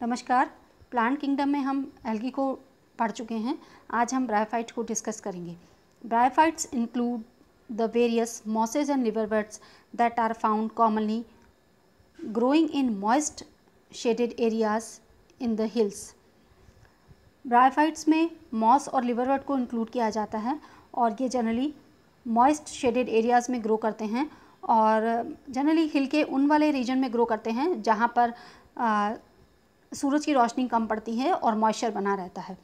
नमस्कार। Plant kingdom में हम एल्गी को पढ़ चुके हैं। आज हम ब्रायोफाइट को डिस्कस करेंगे। Bryophytes include the various mosses and liverworts that are found commonly growing in moist shaded areas in the hills. Bryophytes में मॉस और लिवरवर्ट को इंक्लूड किया जाता है और ये जनरली मॉइस्ट शेडेड एरियाज़ में ग्रो करते हैं और जनरली हिल के उन वाले रीजन में ग्रो करते हैं जहाँ पर सूरज की रोशनी कम पड़ती है और मॉइस्चर बना रहता है।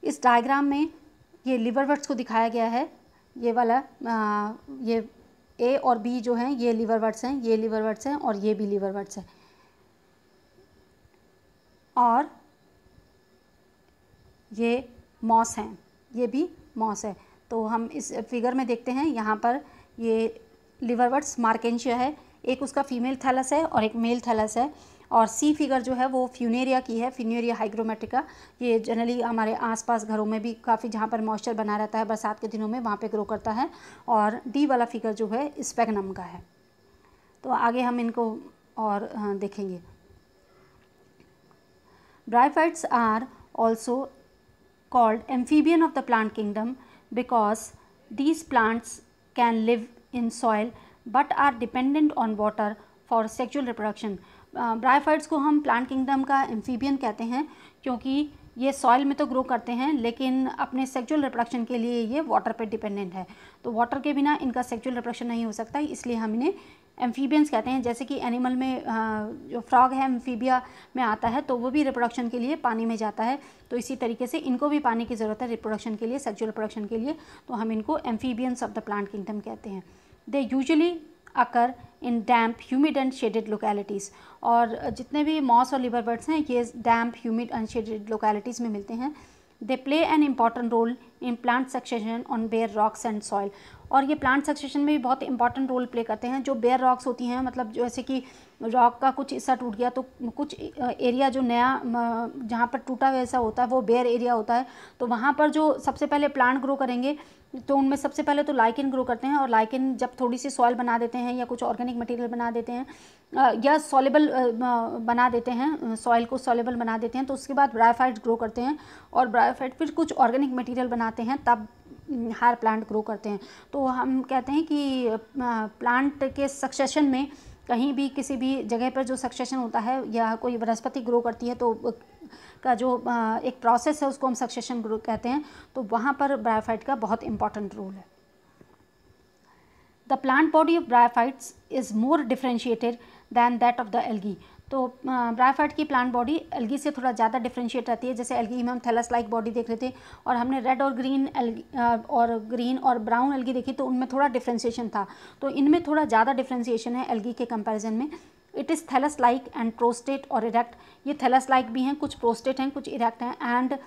इस डायग्राम में ये लिवरवर्ट्स को दिखाया गया है। ये वाला ये ए और बी जो हैं ये लिवरवर्ट्स हैं, ये लिवरवर्ट्स हैं और ये भी लिवरवर्ट्स हैं और ये मॉस हैं, ये भी मॉस है। तो हम इस फिगर में देखते हैं, यहाँ पर ये लिवरवर्ट्स मार्केंशिया है, एक उसका फीमेल थैलस है और एक मेल थैलस है। और सी फिगर जो है वो फ्यूनेरिया की है, फ्यूनेरिया हाइग्रोमेट्रिका। ये जनरली हमारे आसपास घरों में भी काफ़ी जहाँ पर मॉइस्चर बना रहता है बरसात के दिनों में वहाँ पे ग्रो करता है। और डी वाला फिगर जो है स्पेगनम का है। तो आगे हम इनको और देखेंगे। Bryophytes are also called amphibian of the plant kingdom because these plants can live in soil but are dependent on water for sexual reproduction. Bryophytes को हम प्लांट किंगडम का एम्फीबियन कहते हैं क्योंकि ये सॉइल में तो ग्रो करते हैं लेकिन अपने सेक्सुअल रिप्रोडक्शन के लिए ये वाटर पे डिपेंडेंट है। तो वाटर के बिना इनका सेक्सुअल रिप्रोडक्शन नहीं हो सकता, इसलिए हम इन्हें एम्फीबियंस कहते हैं। जैसे कि एनिमल में जो फ्रॉग है एम्फीबिया में आता है तो वो भी रिप्रोडक्शन के लिए पानी में जाता है। तो इसी तरीके से इनको भी पानी की ज़रूरत है रिप्रोडक्शन के लिए, सेक्सुअल रिप्रोडक्शन के लिए। तो हम इनको amphibians of the plant kingdom कहते हैं। They usually occur in damp humid and shaded localities. और जितने भी मॉस और लिवरवर्ट्स हैं ये damp humid and shaded localities में मिलते हैं। They play an important role in plant succession on bare rocks and soil. और ये प्लांट सक्सेशन में भी बहुत इंपॉर्टेंट रोल प्ले करते हैं। जो बेयर रॉक्स होती हैं, मतलब जैसे कि रॉक का कुछ हिस्सा टूट गया तो कुछ एरिया जो नया जहाँ पर टूटा वैसा होता है वो बेयर एरिया होता है। तो वहाँ पर जो सबसे पहले प्लांट ग्रो करेंगे तो उनमें सबसे पहले तो लाइकेन ग्रो करते हैं। और लाइकेन जब थोड़ी सी सॉइल बना देते हैं या कुछ ऑर्गेनिक मटेरियल बना देते हैं या सॉलेबल बना देते हैं, सॉइल को सॉलेबल बना देते हैं, तो उसके बाद ब्रायोफाइट्स ग्रो करते हैं और ब्रायोफाइट फिर कुछ ऑर्गेनिक मटेरियल बनाते हैं, तब हायर प्लांट ग्रो करते हैं। तो हम कहते हैं कि प्लांट के सक्सेशन में कहीं भी किसी भी जगह पर जो सक्सेशन होता है या कोई वनस्पति ग्रो करती है तो का जो एक प्रोसेस है उसको हम सक्सेशन ग्रो कहते हैं। तो वहाँ पर ब्रायोफाइट का बहुत इंपॉर्टेंट रोल है। The plant body of bryophytes is more differentiated than that of the algae. तो ब्रायोफाइट की प्लांट बॉडी एल्गी से थोड़ा ज़्यादा डिफ्रेंशिएट रहती है। जैसे एल्गी में हम थैलस लाइक बॉडी देख रहे थे और हमने रेड और ग्रीन एल्गी और ग्रीन और ब्राउन एल्गी देखी तो उनमें थोड़ा डिफ्रेंशिएशन था। तो इनमें थोड़ा ज़्यादा डिफ्रेंशिएशन है एल्गी के कंपैरिजन में। It is thallus like and prostrate और इरेक्ट। ये थैलस लाइक भी हैं, कुछ प्रोस्टेट हैं, कुछ इरेक्ट हैं। And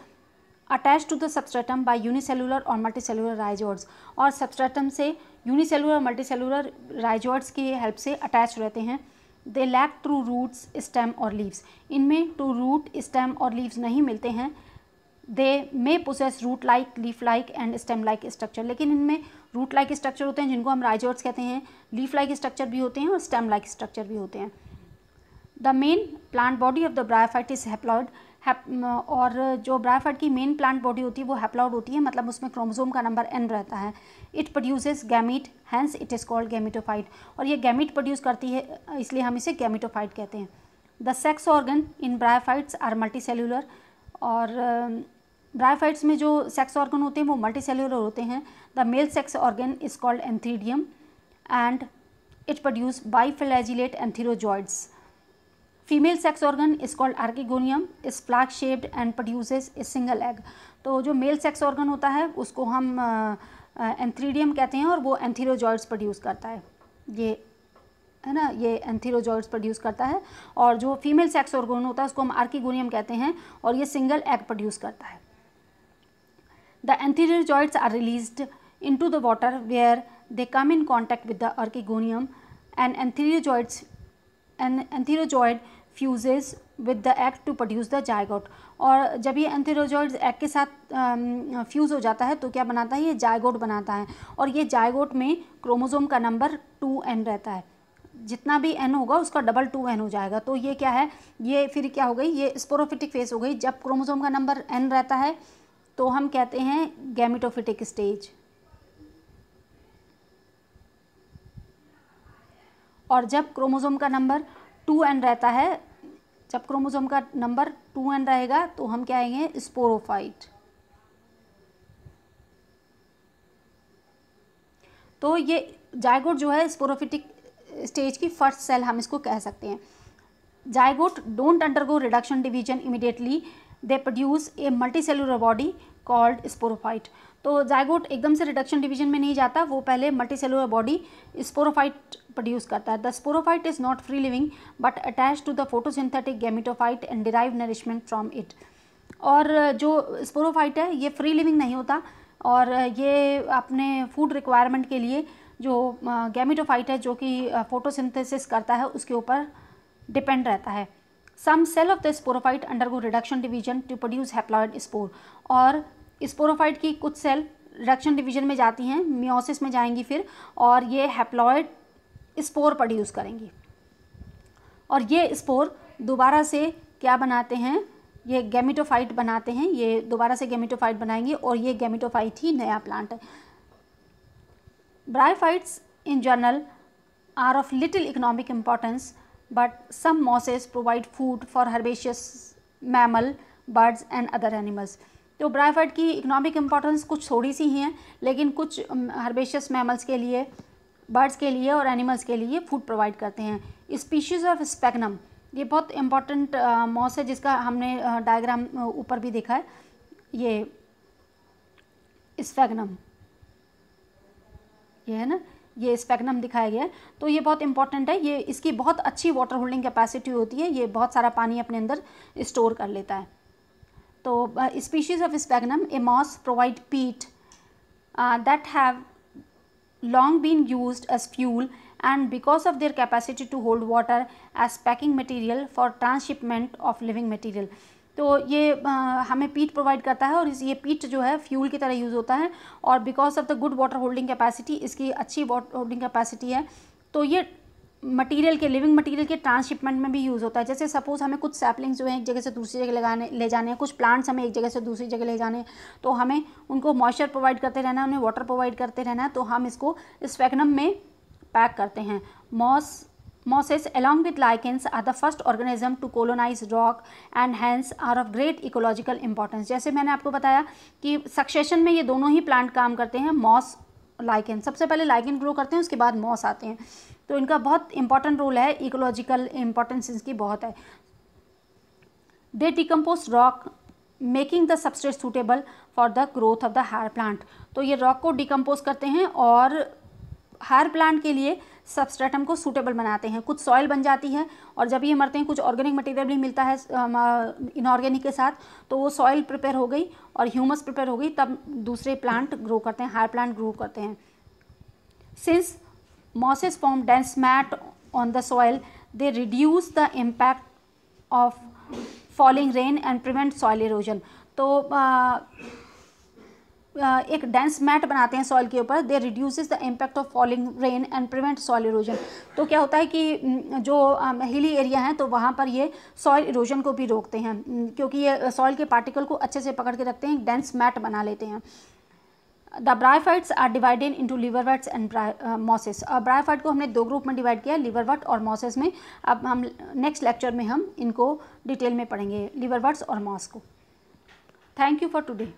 attach to the substratum by unicellular और मल्टीसेलुलर राइजोइड्स। और सबस्ट्रेटम से यूनिसेलुलर और मल्टीसेलुलर राइजोइड्स की हेल्प से अटैच रहते हैं। They lack true roots, stem और लीव्स। इनमें ट्रू रूट, स्टेम और लीव्स नहीं मिलते हैं। They may possess root like, leaf like and stem like structure. लेकिन इनमें रूट लाइक स्ट्रक्चर होते हैं जिनको हम राइजोइड्स कहते हैं, लीफ लाइक स्ट्रक्चर भी होते हैं और स्टेम लाइक स्ट्रक्चर भी होते हैं। The main plant body of the bryophyte is haploid. और जो ब्रायोफाइट की मेन प्लांट बॉडी होती है वो हैप्लॉइड होती है, मतलब उसमें क्रोमोसोम का नंबर n रहता है। It produces gamete, hence it is called gametophyte. और ये गैमीट प्रोड्यूस करती है इसलिए हम इसे गैमीटोफाइट कहते हैं। The sex organ in bryophytes are multicellular. और ब्रायोफाइट्स में जो सेक्स ऑर्गन होते हैं वो मल्टीसेल्यूलर होते हैं। The male sex organ is called antheridium and it produce biflagellate antherozoids. Female sex organ is called archegonium, is flag shaped and produces a single egg. तो जो मेल सेक्स ऑर्गन होता है उसको हम एंथीडियम कहते हैं और वो एंथीरोजॉइड्स प्रोड्यूस करता है, ये है ना, ये एंथीरोजॉइड्स प्रोड्यूस करता है। और जो फीमेल सेक्स ऑर्गन होता है उसको हम आर्किगोनियम कहते हैं और ये सिंगल एग प्रोड्यूस करता है। The antherozoids are released into the water where they come in contact with the archegonium and antherozoid fuses with the egg to produce the zygote. और जब ये एंथीरोजॉइड्स एग के साथ फ्यूज़ हो जाता है तो क्या बनाता है, ये जायगोट बनाता है। और ये जायगोट में क्रोमोसोम का नंबर 2n रहता है। जितना भी n होगा उसका डबल 2n हो जाएगा। तो ये क्या है, ये फिर क्या हो गई, ये स्पोरोफिटिक फेज हो गई। जब क्रोमोसोम का नंबर n रहता है तो हम कहते हैं गैमेटोफिटिक स्टेज, और जब क्रोमोसोम का नंबर 2n रहता है, जब क्रोमोसोम का नंबर 2n रहेगा तो हम क्या आएंगे, स्पोरोफाइट। तो ये जायगोट जो है स्पोरोफिटिक स्टेज की फर्स्ट सेल हम इसको कह सकते हैं। Zygote don't undergo reduction division immediately, they produce a multicellular body called sporophyte. तो जायगोट एकदम से रिडक्शन डिवीजन में नहीं जाता, वो पहले मल्टीसेलुलर बॉडी स्पोरोफाइट प्रोड्यूस करता है। The sporophyte is not free living but attach to the photosynthetic gametophyte and derive nourishment from it. और जो स्पोरोफाइट है ये फ्री लिविंग नहीं होता, और ये अपने फूड रिक्वायरमेंट के लिए जो गैमेटोफाइट है जो कि फोटोसिंथेसिस करता है उसके ऊपर डिपेंड रहता है। Some cell of the sporophyte undergo reduction division to produce haploid spore. और स्पोरोफाइट की कुछ सेल रिडक्शन डिवीजन में जाती हैं, मियोसिस में जाएंगी फिर, और ये हैप्लॉइड स्पोर प्रोड्यूस करेंगी। और ये स्पोर दोबारा से क्या बनाते हैं, ये गैमेटोफाइट बनाते हैं, ये दोबारा से गैमेटोफाइट बनाएंगे और ये गैमेटोफाइट ही नया प्लांट है। Bryophytes in general are of little economic importance but some mosses provide food for herbaceous mammal, birds and other animals. तो ब्रायोफाइट की इकोनॉमिक इम्पॉर्टेंस कुछ थोड़ी सी ही है, लेकिन कुछ हर्बेशियस मैमल्स के लिए, बर्ड्स के लिए और एनिमल्स के लिए फूड प्रोवाइड करते हैं। स्पीशीज़ ऑफ स्पेगनम, ये बहुत इंपॉर्टेंट मॉस है जिसका हमने डायग्राम ऊपर भी देखा है, ये स्पेगनम, ये है ना, ये स्पेगनम दिखाया गया है। तो ये बहुत इंपॉर्टेंट है, ये इसकी बहुत अच्छी वाटर होल्डिंग कैपेसिटी होती है, ये बहुत सारा पानी अपने अंदर स्टोर कर लेता है। तो species of sphagnum, a moss provide peat that have long been used as fuel and because of their capacity to hold water as packing material for transshipment of living material। तो ये हमें पीट provide करता है और ये पीट जो है फ्यूल की तरह यूज़ होता है, और because of the good water holding capacity, इसकी अच्छी वाटर होल्डिंग कैपेसिटी है, तो ये मटेरियल के, लिविंग मटेरियल के ट्रांसशिपमेंट में भी यूज़ होता है। जैसे सपोज़ हमें कुछ सैपलिंग्स जो हैं एक जगह से दूसरी जगह ले जाने हैं, कुछ प्लांट्स हमें एक जगह से दूसरी जगह ले जाने हैं, तो हमें उनको मॉइस्चर प्रोवाइड करते रहना है, उन्हें वाटर प्रोवाइड करते रहना है, तो हम इसको स्फेगनम में पैक करते हैं। Mosses along with lichens are the first organism to colonize rock and hence are of great ecological importance। जैसे मैंने आपको बताया कि सक्सेशन में ये दोनों ही प्लांट काम करते हैं, मॉस, लाइकेन। सबसे पहले लाइकेन ग्रो करते हैं, उसके बाद मॉस आते हैं, तो इनका बहुत इंपॉर्टेंट रोल है, इकोलॉजिकल इंपॉर्टेंस इसकी बहुत है। They decompose rock making the substrate suitable for the growth of the higher plant. तो ये रॉक को डिकम्पोज करते हैं और हायर प्लांट के लिए सबस्ट्रेटम को सूटेबल बनाते हैं। कुछ सॉइल बन जाती है और जब ये मरते हैं कुछ ऑर्गेनिक मटेरियल भी मिलता है इनऑर्गेनिक के साथ, तो वो सॉइल प्रिपेयर हो गई और ह्यूमस प्रिपेयर हो गई, तब दूसरे प्लांट ग्रो करते हैं, हायर प्लांट ग्रो करते हैं। Since mosses form dense mat on the soil, they reduce the impact of falling rain and prevent soil erosion। तो एक डेंस मैट बनाते हैं सॉइल के ऊपर, they reduces the impact of falling rain and prevent soil erosion. तो क्या होता है कि जो हिली एरिया हैं तो वहाँ पर ये सॉइल इरोजन को भी रोकते हैं, क्योंकि ये सॉइल के पार्टिकल को अच्छे से पकड़ के रखते हैं, डेंस मैट बना लेते हैं। The bryophytes are divided into liverworts and mosses. Bryophyte को हमने दो ग्रुप में डिवाइड किया, लिवरवर्ट और मॉसेस में। अब हम नेक्स्ट लेक्चर में हम इनको डिटेल में पढ़ेंगे, लिवरवर्ट्स और मॉस को। Thank you for today.